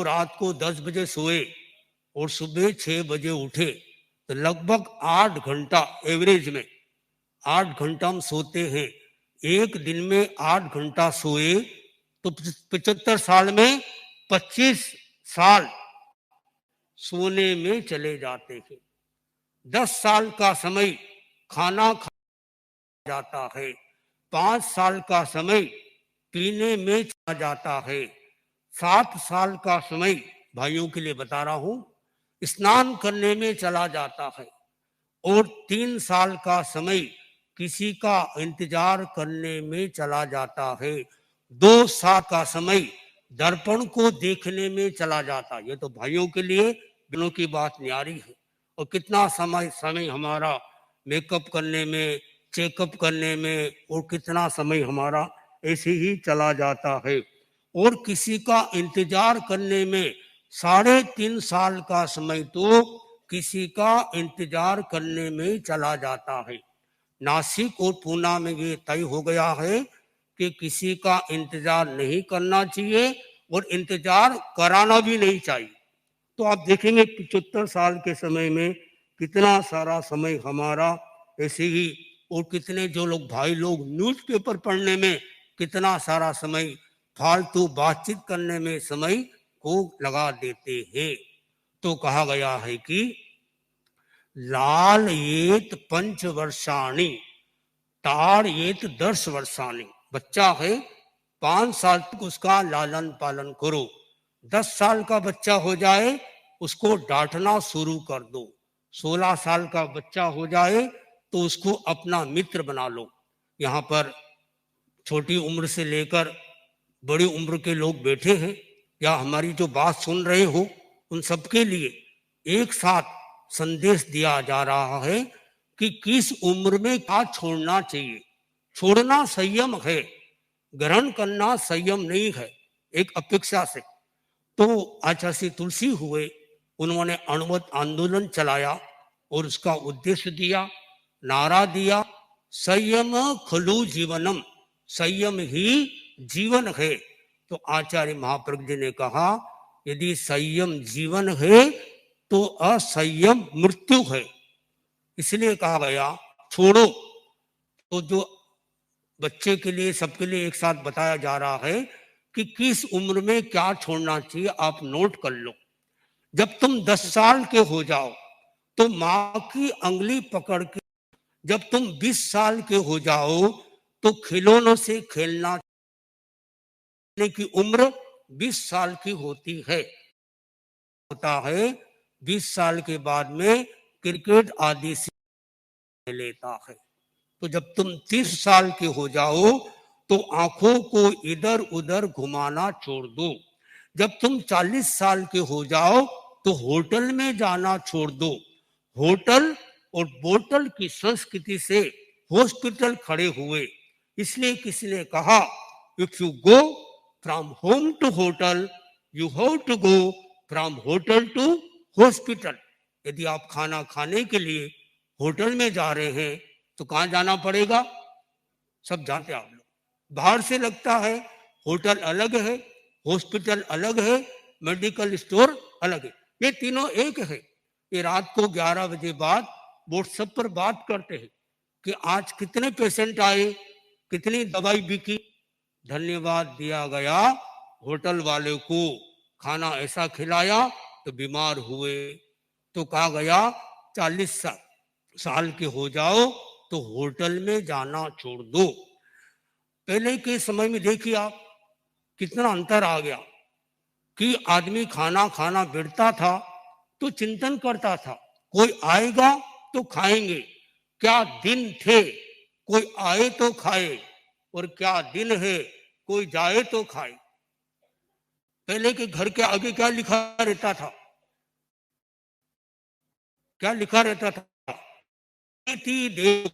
वो रात को 10 बजे सोए और सुबह 6 बजे उठे तो लगभग 8 घंटा एवरेज में 8 घंटा हम सोते हैं। एक दिन में 8 घंटा सोए तो 75 साल में 25 साल सोने में चले जाते हैं। 10 साल का समय खाना खा जाता है, 5 साल का समय पीने में चला जाता है, 7 साल का समय भाइयों के लिए बता रहा हूं स्नान करने में चला जाता है, और 3 साल का समय किसी का इंतजार करने में चला जाता है। 2 साल का समय दर्पण को देखने में चला जाता है। ये तो भाइयों के लिए बहनों की बात न्यारी है। और कितना समय हमारा मेकअप करने में, चेकअप करने में, और कितना समय हमारा ऐसे ही चला जाता है। और किसी का इंतजार करने में 3.5 साल का समय तो किसी का इंतजार करने में चला जाता है। नासिक और पूना में ये तय हो गया है कि किसी का इंतजार नहीं करना चाहिए और इंतजार कराना भी नहीं चाहिए। तो आप देखेंगे 75 साल के समय में कितना सारा समय हमारा ऐसे ही, और कितने जो लोग भाई लोग न्यूज़पेपर पढ़ने में कितना सारा समय, फालतू बातचीत करने में समय को लगा देते हैं। तो कहा गया है कि लाल येत 5 वर्षाणी ताड़ येत 10 वर्षाणी। बच्चा है 5 साल तक उसका लालन पालन करो, 10 साल का बच्चा हो जाए उसको डांटना शुरू कर दो, 16 साल का बच्चा हो जाए तो उसको अपना मित्र बना लो। यहाँ पर छोटी उम्र से लेकर बड़ी उम्र के लोग बैठे हैं या हमारी जो बात सुन रहे हो, उन सबके लिए एक साथ संदेश दिया जा रहा है कि किस उम्र में क्या छोड़ना चाहिए। छोड़ना संयम है, ग्रहण करना संयम नहीं है, एक अपेक्षा से। तो आचार्य श्री तुलसी हुए, उन्होंने अणुवत आंदोलन चलाया और उसका उद्देश्य दिया, नारा दिया, संयम खलु जीवनम, संयम ही जीवन है। तो आचार्य महाप्रज्ञ जी ने कहा यदि संयम जीवन है तो असंयम मृत्यु है। इसलिए कहा गया छोड़ो। तो जो बच्चे के लिए, सबके लिए एक साथ बताया जा रहा है कि किस उम्र में क्या छोड़ना चाहिए, आप नोट कर लो। जब तुम 10 साल के हो जाओ तो माँ की अंगुली पकड़ के, जब तुम 20 साल के हो जाओ तो खिलौनों से खेलना की उम्र 20 साल की होती है। होता है 20 साल के बाद में क्रिकेट आदि से लेता है। तो जब तुम 30 साल के हो जाओ तो आंखों को इधर उधर घुमाना छोड़ दो। जब तुम 40 साल के हो जाओ तो होटल में जाना छोड़ दो। होटल और बोतल की संस्कृति से हॉस्पिटल खड़े हुए। इसलिए किसी ने कहा if you go from home to hotel you have to go from hotel to hospital. यदि आप खाना खाने के लिए होटल में जा रहे हैं तो कहाँ जाना पड़ेगा? सब जानते हैं आप लोग। बाहर से लगता है होटल अलग है, हॉस्पिटल अलग है, मेडिकल स्टोर अलग है, ये तीनों एक है। ये रात को 11 बजे बाद व्हाट्सएप पर बात करते हैं कि आज कितने पेशेंट आए, कितनी दवाई बिकी। धन्यवाद दिया गया होटल वाले को, खाना ऐसा खिलाया तो बीमार हुए। तो कहा गया 40 साल के हो जाओ तो होटल में जाना छोड़ दो। पहले के समय में देखिए आप कितना अंतर आ गया कि आदमी खाना खाना बैठता था तो चिंतन करता था कोई आएगा तो खाएंगे। क्या दिन थे, कोई आए तो खाए, और क्या दिन है कोई जाए तो खाए। पहले के घर के आगे क्या लिखा रहता था? क्या लिखा रहता था? अतिथि देव,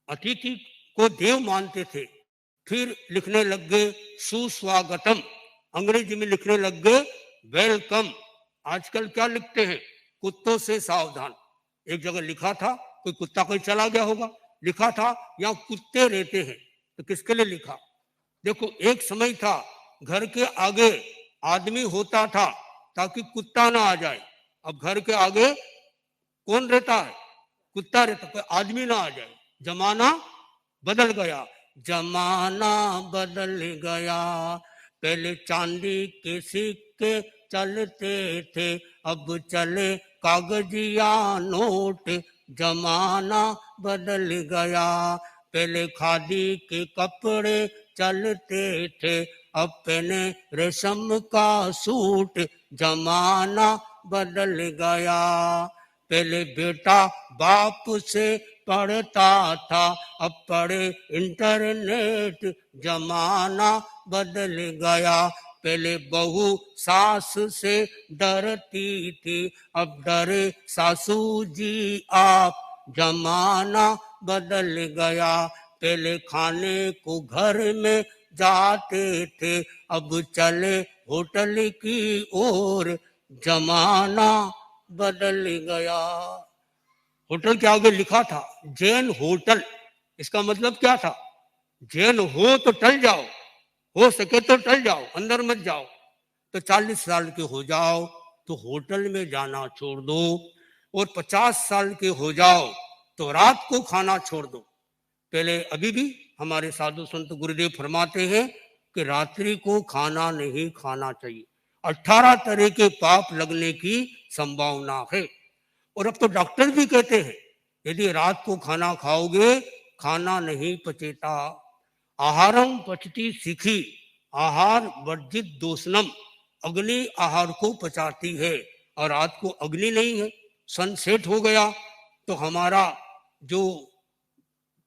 अतिथि को देव मानते थे। फिर लिखने लग गए सुस्वागतम, अंग्रेजी में लिखने लग गए वेलकम। आजकल क्या लिखते हैं? कुत्तों से सावधान। एक जगह लिखा था, कोई कुत्ता कोई चला गया होगा, लिखा था यहाँ कुत्ते रहते हैं। तो किसके लिए लिखा? देखो एक समय था घर के आगे आदमी होता था ताकि कुत्ता ना आ जाए। अब घर के आगे कौन रहता है? कुत्ता रहता, कोई आदमी ना आ जाए। जमाना बदल गया, जमाना बदल गया। पहले चांदी के सिक्के चलते थे, अब चले कागजिया नोट। जमाना बदल गया। पहले खादी के कपड़े चलते थे, अब पहने रेशम का सूट। जमाना बदल गया। पहले बेटा बाप से पढ़ता था, अब पढ़े इंटरनेट। जमाना बदल गया। पहले बहू सास से डरती थी, अब डरे सासू जी आप। जमाना बदल गया। पहले खाने को घर में जाते थे, अब चले होटल की ओर। जमाना बदल गया। होटल के आगे लिखा था जैन होटल। इसका मतलब क्या था? जैन हो तो टल जाओ, हो सके तो टल जाओ, अंदर मत जाओ। तो 40 साल के हो जाओ तो होटल में जाना छोड़ दो, और 50 साल के हो जाओ तो रात को खाना छोड़ दो। पहले अभी भी हमारे साधु संत गुरुदेव फरमाते हैं कि रात्रि को खाना नहीं खाना चाहिए, 18 तरह के पाप लगने की संभावना है। और अब तो डॉक्टर भी कहते हैं यदि रात को खाना खाओगे खाना नहीं पचेता। आहारम पचती सीखी, आहार वर्जित दोषनम। अग्नि आहार को पचाती है और रात को अग्नि नहीं है, सनसेट हो गया तो हमारा जो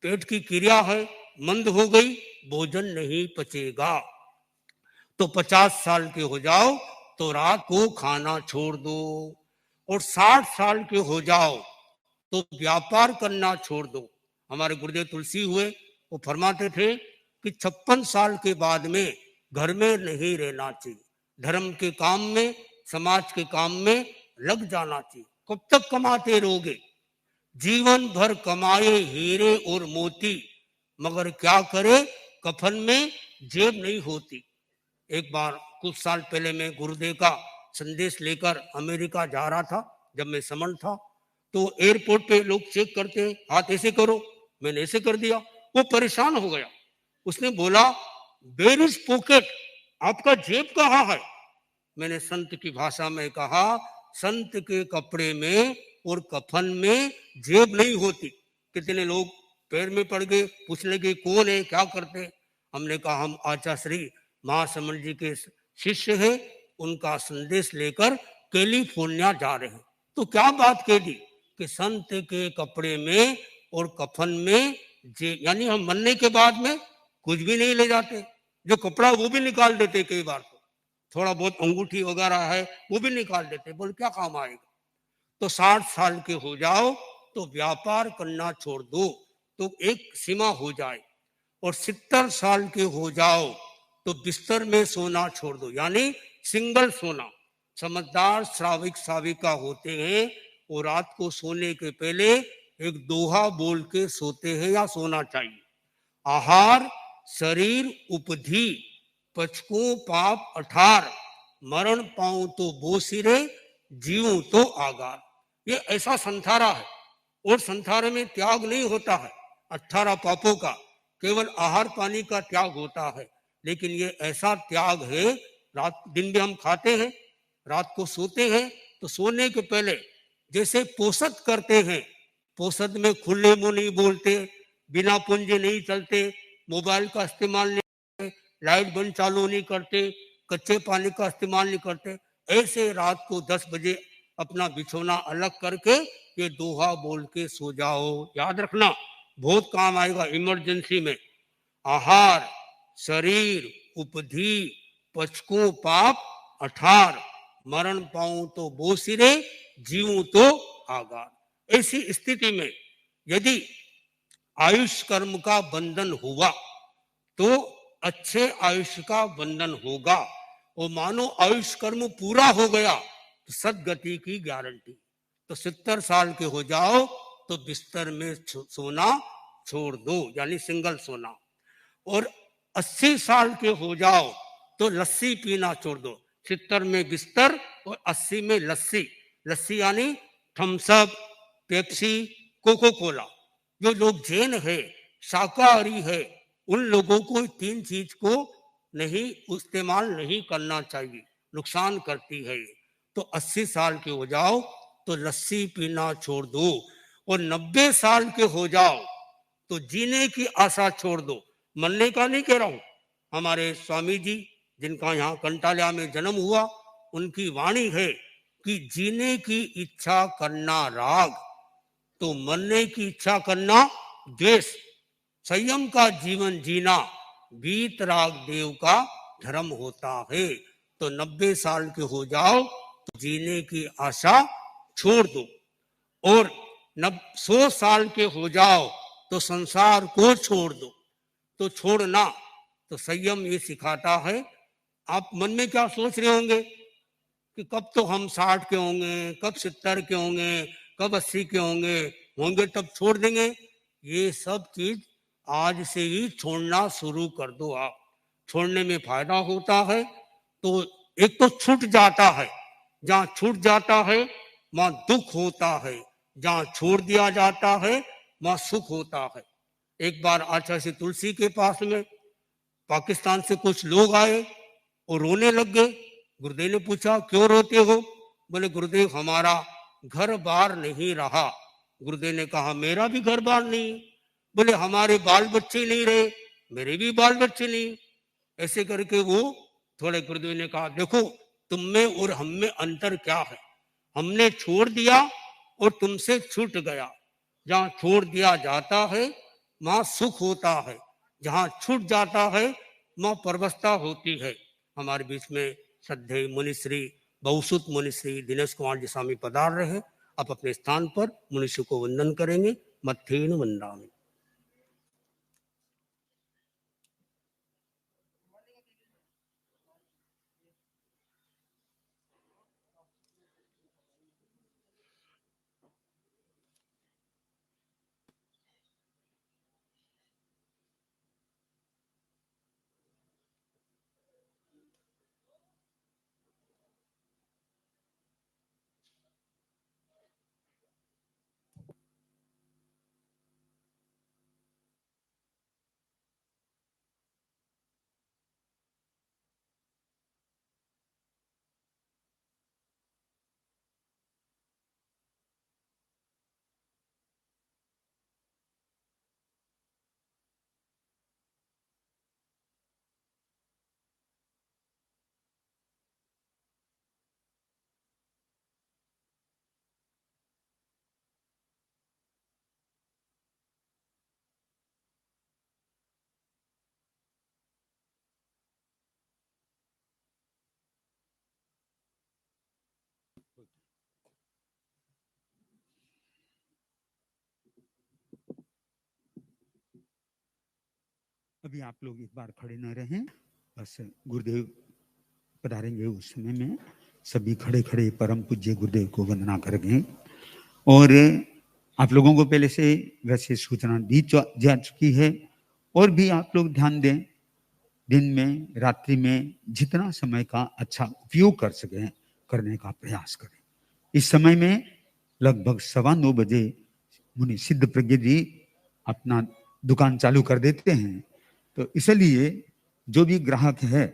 पेट की क्रिया है मंद हो गई, भोजन नहीं पचेगा। तो 50 साल के हो जाओ तो रात को खाना छोड़ दो, और 60 साल के हो जाओ तो व्यापार करना छोड़ दो। हमारे गुरुदेव तुलसी हुए, वो फरमाते थे कि 56 साल के बाद में घर में नहीं रहना चाहिए, धर्म के काम में, समाज के काम में लग जाना चाहिए। कब तक कमाते रहोगे? जीवन भर कमाए हीरे और मोती, मगर क्या करे कफन में जेब नहीं होती। एक बार कुछ साल पहले मैं गुरुदेव का संदेश लेकर अमेरिका जा रहा था, जब मैं समन था, तो एयरपोर्ट पे लोग चेक करते हैं, हाथ ऐसे करो, मैंने ऐसे कर दिया। वो परेशान हो गया, उसने बोला वेयर इज पॉकेट, आपका जेब कहाँ है? मैंने संत की भाषा में कहा संत के कपड़े में और कफन में जेब नहीं होती। कितने लोग पैर में पड़ गए, पूछ लगे कौन है, क्या करते? हमने कहा हम आचार्य श्री महासमन जी के शिष्य हैं, उनका संदेश लेकर कैलिफोर्निया जा रहे हैं। तो क्या बात कह दी कि संत के कपड़े में और कफन में यानी हम मरने के बाद में कुछ भी नहीं ले जाते, जो कपड़ा वो भी निकाल देते, कई बार तो थोड़ा बहुत अंगूठी वगैरह है वो भी निकाल देते, बोल क्या काम आएगा। तो 60 साल के हो जाओ तो व्यापार करना छोड़ दो, तो एक सीमा हो जाए। और 70 साल के हो जाओ तो बिस्तर में सोना छोड़ दो, यानी सिंगल सोना। समझदार श्राविक साविका होते हैं, वो रात को सोने के पहले एक दोहा बोल के सोते हैं या सोना चाहिए। आहार शरीर उपधि, पचको पाप 18, मरण पाऊं तो बोसिरे, जीऊं तो आगार। ये ऐसा संथारा है, और संथारे में त्याग नहीं होता है 18 पापों का, केवल आहार पानी का त्याग होता है। लेकिन ये ऐसा त्याग है, रात दिन में हम खाते हैं, रात को सोते हैं, तो सोने के पहले जैसे पोषद करते हैं, पोषद में खुले मुंह नहीं बोलते, बिना पूंजे नहीं चलते, मोबाइल का इस्तेमाल नहीं करते, लाइट बंद चालू नहीं करते, कच्चे पानी का इस्तेमाल नहीं करते, ऐसे रात को 10 बजे अपना बिछोना अलग करके ये दोहा बोल के सो जाओ। याद रखना, बहुत काम आएगा इमरजेंसी में। आहार शरीर उपधि, पचको पाप 18, मरण पाऊं तो बोसिरे, जीऊं तो आगार। ऐसी स्थिति में यदि आयुष कर्म का बंधन हुआ तो अच्छे आयुष्य का बंधन होगा, और मानो आयुष कर्म पूरा हो गया तो सदगति की गारंटी। तो 70 साल के हो जाओ तो बिस्तर में सोना छोड़ दो, यानी सिंगल सोना। और 80 साल के हो जाओ तो लस्सी पीना छोड़ दो, 70 में बिस्तर और 80 में लस्सी। लस्सी यानी थम्सअप, पेप्सी, कोको कोला। जो लोग जैन है, शाकाहारी है, उन लोगों को 3 चीज को नहीं इस्तेमाल नहीं करना चाहिए, नुकसान करती है। तो 80 साल के हो जाओ तो लस्सी पीना छोड़ दो, और 90 साल के हो जाओ तो जीने की आशा छोड़ दो। मरने का नहीं कह रहा हूं। हमारे स्वामी जी, जिनका यहाँ कंटालिया में जन्म हुआ, उनकी वाणी है कि जीने की इच्छा करना राग, तो मरने की इच्छा करना द्वेष। संयम का जीवन जीना वीतराग देव का धर्म होता है। तो 90 साल के हो जाओ तो जीने की आशा छोड़ दो, और 100 साल के हो जाओ तो संसार को छोड़ दो। तो छोड़ना तो संयम ये सिखाता है। आप मन में क्या सोच रहे होंगे कि कब तो हम 60 के होंगे, कब 70 के होंगे, कब 80 के होंगे, होंगे तब छोड़ देंगे। ये सब चीज आज से ही छोड़ना शुरू कर दो। आप छोड़ने में फायदा होता है। तो एक तो छूट जाता है, जहां छूट जाता है वहां दुख होता है, जहां छोड़ दिया जाता है वहां सुख होता है। एक बार आचार्य तुलसी के पास में पाकिस्तान से कुछ लोग आए और रोने लग गए। गुरुदेव ने पूछा क्यों रोते हो? बोले गुरुदेव हमारा घर बार नहीं रहा। गुरुदेव ने कहा मेरा भी घर बार नहीं। बोले हमारे बाल बच्चे नहीं रहे, मेरे भी बाल बच्चे नहीं। ऐसे करके वो थोड़े, गुरुदेव ने कहा देखो तुम में और हम में अंतर क्या है, हमने छोड़ दिया और तुमसे छूट गया। जहां छोड़ दिया जाता है वहां सुख होता है, जहां छूट जाता है वहां परवस्था होती है। हमारे बीच में श्रद्धेय मुनिश्री बहुसुत मुनिश्री दिनेश कुमार जी स्वामी पधार रहे। आप अपने स्थान पर मुनिश्री को वंदन करेंगे। मत्थेन वंदामि। अभी आप लोग एक बार खड़े न रहें, बस गुरुदेव पधारेंगे उस समय में सभी खड़े खड़े परम पूज्य गुरुदेव को वंदना करेंगे। और आप लोगों को पहले से वैसे सूचना दी जा चुकी है, और भी आप लोग ध्यान दें, दिन में रात्रि में जितना समय का अच्छा उपयोग कर सकें करने का प्रयास करें। इस समय में लगभग 9:15 बजे मुनि सिद्ध प्रज्ञ जी अपना दुकान चालू कर देते हैं। तो इसलिए जो भी ग्राहक है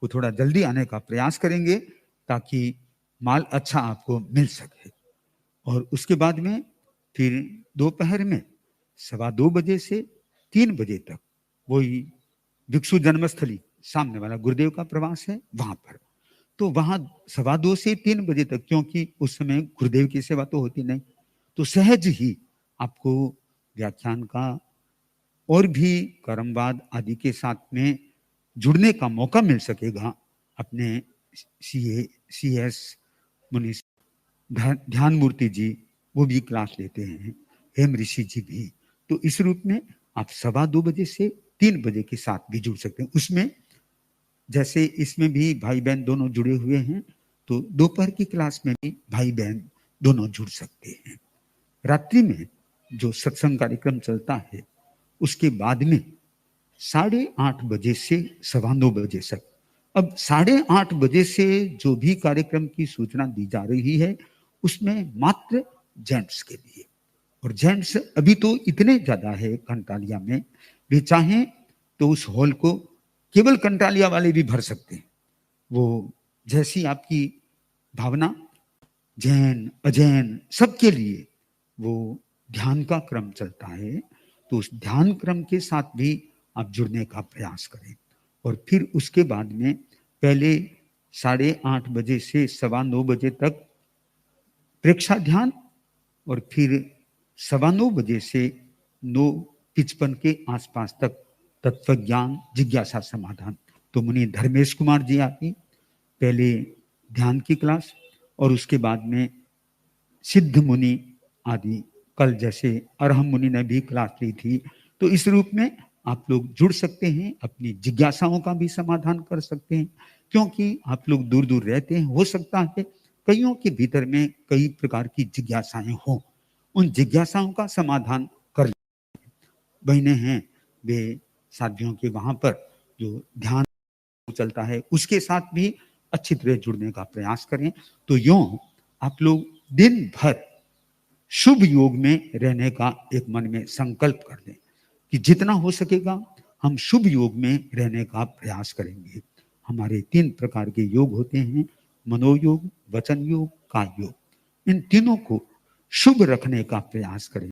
वो थोड़ा जल्दी आने का प्रयास करेंगे ताकि माल अच्छा आपको मिल सके। और उसके बाद में फिर दोपहर में 2:15 बजे से 3 बजे तक वही भिक्षु जन्मस्थली सामने वाला गुरुदेव का प्रवास है वहां पर। तो वहां 2:15 से 3 बजे तक, क्योंकि उस समय गुरुदेव की सेवा तो होती नहीं, तो सहज ही आपको व्याख्यान का और भी कर्मवाद आदि के साथ में जुड़ने का मौका मिल सकेगा। अपने CS मुनि ध्यान मूर्ति जी वो भी क्लास लेते हैं, हेम ऋषि जी भी। तो इस रूप में आप 2:15 बजे से 3 बजे के साथ भी जुड़ सकते हैं। उसमें जैसे इसमें भी भाई बहन दोनों जुड़े हुए हैं, तो दोपहर की क्लास में भी भाई बहन दोनों जुड़ सकते हैं। रात्रि में जो सत्संग कार्यक्रम चलता है उसके बाद में 8:30 बजे से 9:15 बजे तक अब 8:30 बजे से जो भी कार्यक्रम की सूचना दी जा रही है उसमें मात्र जेंट्स के लिए, और जेंट्स अभी तो इतने ज्यादा है कंटालिया में, वे चाहें तो उस हॉल को केवल कंटालिया वाले भी भर सकते हैं। वो जैसी आपकी भावना, जैन अजैन सबके लिए वो ध्यान का क्रम चलता है, तो उस ध्यान क्रम के साथ भी आप जुड़ने का प्रयास करें। और फिर उसके बाद में पहले 8:30 बजे से 9:15 बजे तक प्रेक्षा ध्यान, और फिर 9:15 बजे से 9:55 के आसपास तक तत्व ज्ञान जिज्ञासा समाधान। तो मुनि धर्मेश कुमार जी आती पहले ध्यान की क्लास, और उसके बाद में सिद्ध मुनि आदि, कल जैसे अरहम मुनि ने भी क्लास ली थी। तो इस रूप में आप लोग जुड़ सकते हैं, अपनी जिज्ञासाओं का भी समाधान कर सकते हैं, क्योंकि आप लोग दूर दूर रहते हैं, हो सकता है कईयों के भीतर में कई प्रकार की जिज्ञासाएं हों, उन जिज्ञासाओं का समाधान कर बहने हैं वे साथियों के वहां पर जो ध्यान चलता है उसके साथ भी अच्छी तरह जुड़ने का प्रयास करें। तो यूं आप लोग दिन भर शुभ योग में रहने का एक मन में संकल्प कर लें कि जितना हो सकेगा हम शुभ योग में रहने का प्रयास करेंगे। हमारे 3 प्रकार के योग होते हैं, मनोयोग, वचन योग, काय योग। इन तीनों को शुभ रखने का प्रयास करें।